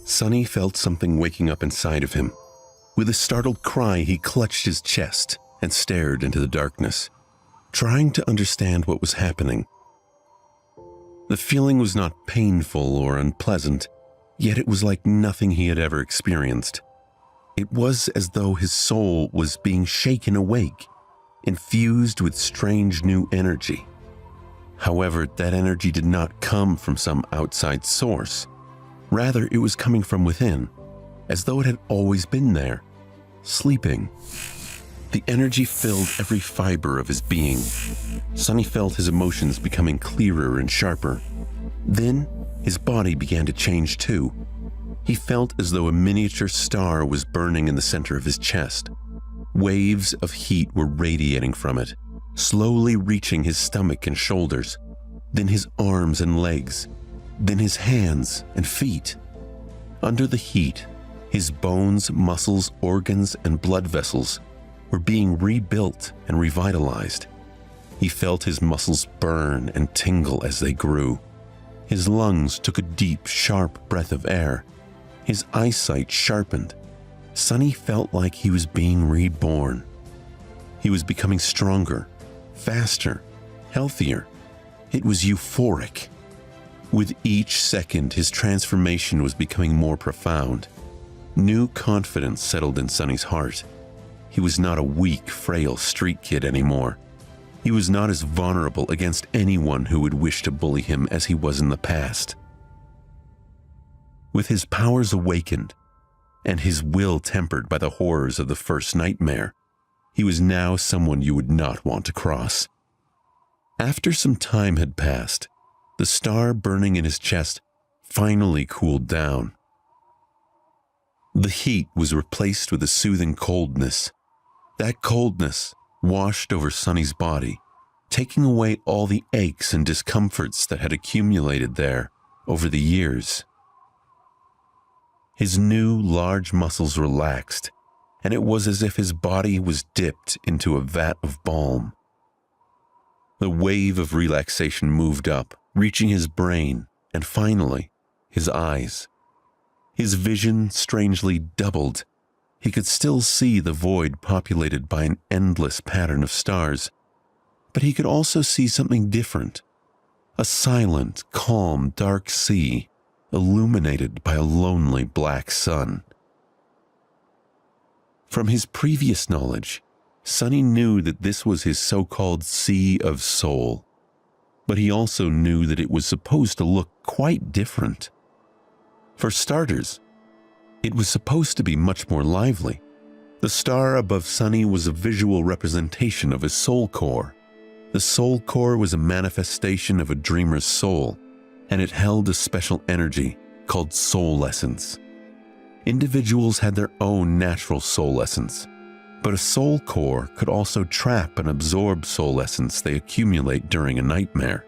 Sonny felt something waking up inside of him. With a startled cry, he clutched his chest and stared into the darkness, trying to understand what was happening. The feeling was not painful or unpleasant, yet it was like nothing he had ever experienced. It was as though his soul was being shaken awake, infused with strange new energy. However, that energy did not come from some outside source. Rather, it was coming from within, as though it had always been there, sleeping. The energy filled every fiber of his being. Sonny felt his emotions becoming clearer and sharper. Then, his body began to change too. He felt as though a miniature star was burning in the center of his chest. Waves of heat were radiating from it, slowly reaching his stomach and shoulders, then his arms and legs, then his hands and feet. Under the heat, his bones, muscles, organs, and blood vessels were being rebuilt and revitalized. He felt his muscles burn and tingle as they grew. His lungs took a deep, sharp breath of air. His eyesight sharpened. Sonny felt like he was being reborn. He was becoming stronger, faster, healthier. It was euphoric. With each second, his transformation was becoming more profound. New confidence settled in Sonny's heart. He was not a weak, frail street kid anymore. He was not as vulnerable against anyone who would wish to bully him as he was in the past. With his powers awakened, and his will tempered by the horrors of the first nightmare, he was now someone you would not want to cross. After some time had passed, the star burning in his chest finally cooled down. The heat was replaced with a soothing coldness. That coldness washed over Sonny's body, taking away all the aches and discomforts that had accumulated there over the years. His new, large muscles relaxed, and it was as if his body was dipped into a vat of balm. The wave of relaxation moved up, reaching his brain, and finally, his eyes. His vision strangely doubled. He could still see the void populated by an endless pattern of stars, but he could also see something different. A silent, calm, dark sea, illuminated by a lonely black sun. From his previous knowledge, Sonny knew that this was his so-called Sea of Soul, but he also knew that it was supposed to look quite different. For starters, it was supposed to be much more lively. The star above Sonny was a visual representation of his soul core. The soul core was a manifestation of a dreamer's soul, and it held a special energy called soul essence. Individuals had their own natural soul essence, but a soul core could also trap and absorb soul essence they accumulate during a nightmare.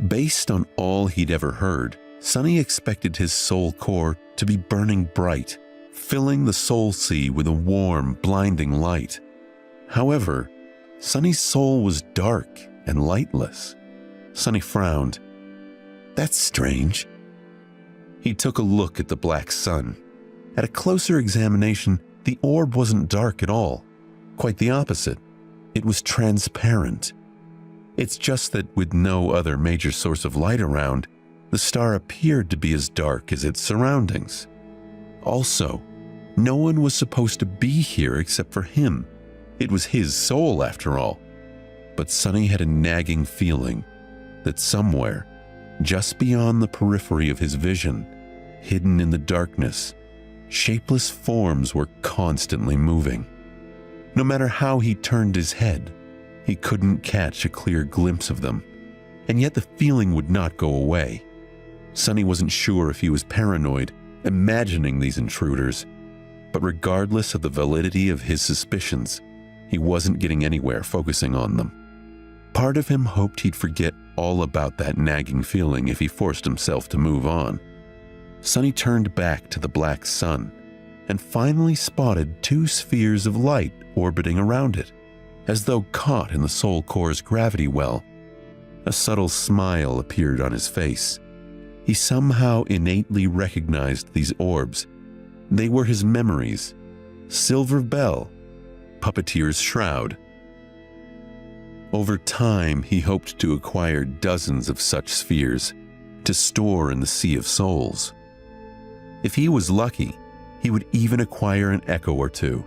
Based on all he'd ever heard, Sonny expected his soul core to be burning bright, filling the soul sea with a warm, blinding light. However, Sonny's soul was dark and lightless. Sonny frowned. That's strange. He took a look at the black sun. At a closer examination, the orb wasn't dark at all. Quite the opposite. It was transparent. It's just that with no other major source of light around, the star appeared to be as dark as its surroundings. Also, no one was supposed to be here except for him. It was his soul, after all. But Sonny had a nagging feeling that somewhere, just beyond the periphery of his vision, hidden in the darkness, shapeless forms were constantly moving. No matter how he turned his head, he couldn't catch a clear glimpse of them, and yet the feeling would not go away. Sonny wasn't sure if he was paranoid, imagining these intruders, but regardless of the validity of his suspicions, he wasn't getting anywhere focusing on them. Part of him hoped he'd forget all about that nagging feeling if he forced himself to move on. Sonny turned back to the black sun and finally spotted two spheres of light orbiting around it, as though caught in the soul core's gravity well. A subtle smile appeared on his face. He somehow innately recognized these orbs. They were his memories. Silver Bell, Puppeteer's Shroud. Over time, he hoped to acquire dozens of such spheres to store in the Sea of Souls. If he was lucky, he would even acquire an echo or two.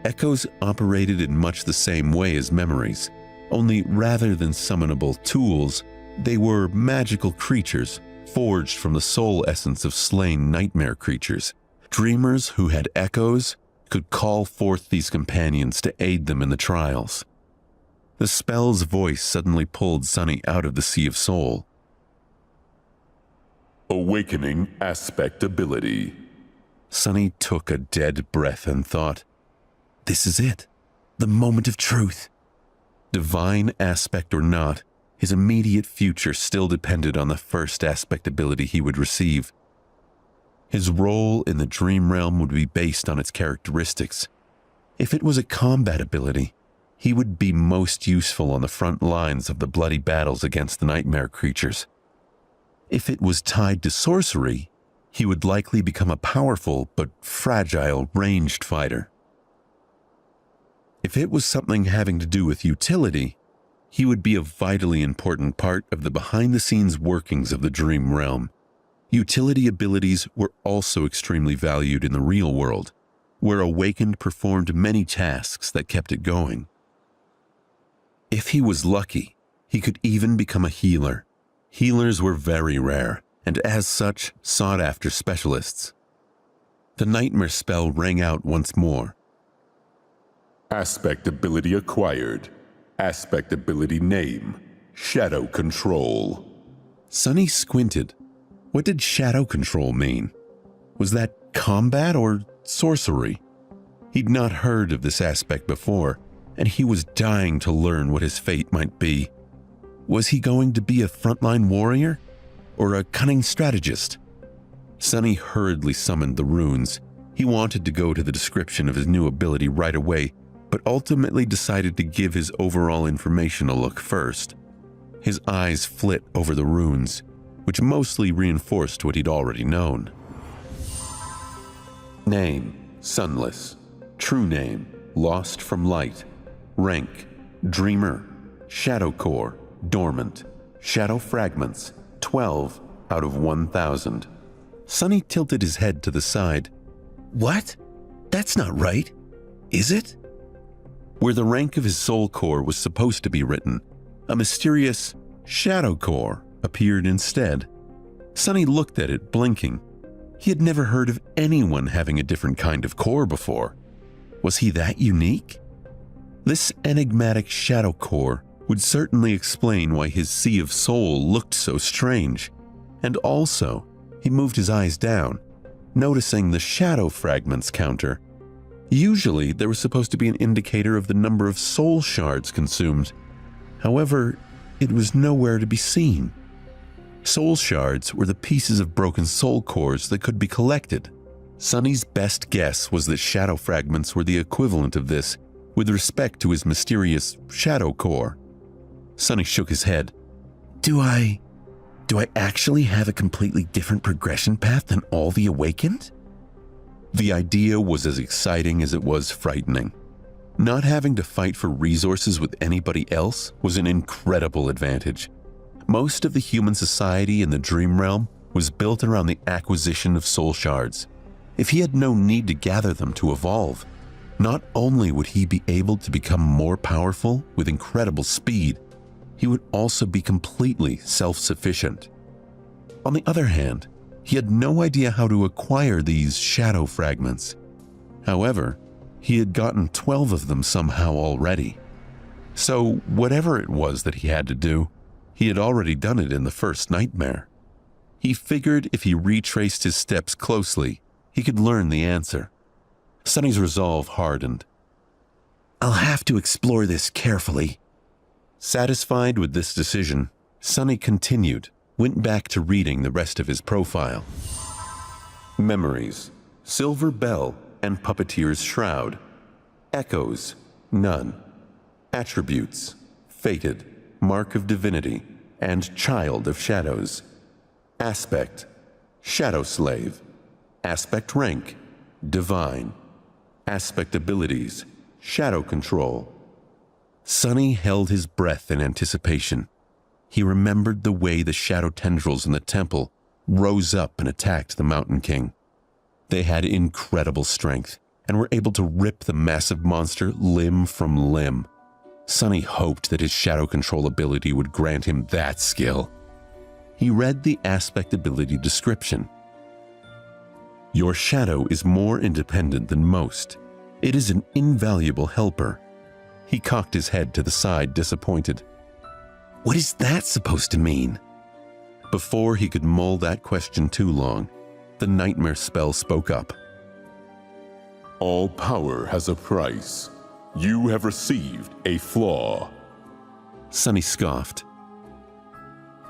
Echoes operated in much the same way as memories, only rather than summonable tools, they were magical creatures forged from the soul essence of slain nightmare creatures. Dreamers who had echoes could call forth these companions to aid them in the trials. The spell's voice suddenly pulled Sunny out of the Sea of Soul. Awakening aspect ability. Sunny took a dead breath and thought, "This is it, the moment of truth." Divine aspect or not, his immediate future still depended on the first aspect ability he would receive. His role in the dream realm would be based on its characteristics. If it was a combat ability, he would be most useful on the front lines of the bloody battles against the nightmare creatures. If it was tied to sorcery, he would likely become a powerful but fragile ranged fighter. If it was something having to do with utility, he would be a vitally important part of the behind-the-scenes workings of the dream realm. Utility abilities were also extremely valued in the real world, where Awakened performed many tasks that kept it going. If he was lucky, he could even become a healer. Healers were very rare, and as such, sought-after specialists. The nightmare spell rang out once more. Aspect ability acquired. Aspect ability name. Shadow Control. Sunny squinted. What did shadow control mean? Was that combat or sorcery? He'd not heard of this aspect before, and he was dying to learn what his fate might be. Was he going to be a frontline warrior or a cunning strategist? Sunny hurriedly summoned the runes. He wanted to go to the description of his new ability right away, but ultimately decided to give his overall information a look first. His eyes flit over the runes, which mostly reinforced what he'd already known. Name, Sunless. True name, Lost from Light. Rank, Dreamer. Shadow Core, Dormant. Shadow Fragments, 12 out of 1,000. Sunny tilted his head to the side. What? That's not right. Is it? Where the rank of his soul core was supposed to be written, a mysterious Shadow Core appeared instead. Sunny looked at it, blinking. He had never heard of anyone having a different kind of core before. Was he that unique? This enigmatic Shadow Core would certainly explain why his Sea of Soul looked so strange. And also, he moved his eyes down, noticing the Shadow Fragments counter. Usually, there was supposed to be an indicator of the number of soul shards consumed. However, it was nowhere to be seen. Soul shards were the pieces of broken soul cores that could be collected. Sunny's best guess was that shadow fragments were the equivalent of this with respect to his mysterious shadow core. Sunny shook his head. Do I actually have a completely different progression path than all the Awakened? The idea was as exciting as it was frightening. Not having to fight for resources with anybody else was an incredible advantage. Most of the human society in the dream realm was built around the acquisition of soul shards. If he had no need to gather them to evolve, not only would he be able to become more powerful with incredible speed, he would also be completely self-sufficient. On the other hand, he had no idea how to acquire these shadow fragments. However, he had gotten 12 of them somehow already. So whatever it was that he had to do, he had already done it in the first nightmare. He figured if he retraced his steps closely, he could learn the answer. Sunny's resolve hardened. I'll have to explore this carefully. Satisfied with this decision, Sunny went back to reading the rest of his profile. Memories, Silver Bell and Puppeteer's Shroud. Echoes, none. Attributes, Fated, Mark of Divinity, and Child of Shadows. Aspect, Shadow Slave. Aspect rank, Divine. Aspect abilities, Shadow Control. Sonny held his breath in anticipation. He remembered the way the shadow tendrils in the temple rose up and attacked the Mountain King. They had incredible strength and were able to rip the massive monster limb from limb. Sonny hoped that his shadow control ability would grant him that skill. He read the aspect ability description. Your shadow is more independent than most. It is an invaluable helper. He cocked his head to the side, disappointed. What is that supposed to mean? Before he could mull that question too long, the nightmare spell spoke up. All power has a price. You have received a flaw. Sonny scoffed.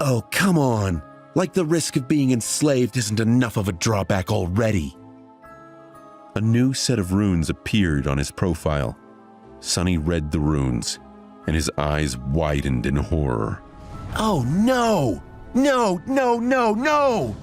Oh, come on! Like the risk of being enslaved isn't enough of a drawback already. A new set of runes appeared on his profile. Sonny read the runes, and his eyes widened in horror. Oh no! No, no, no, no!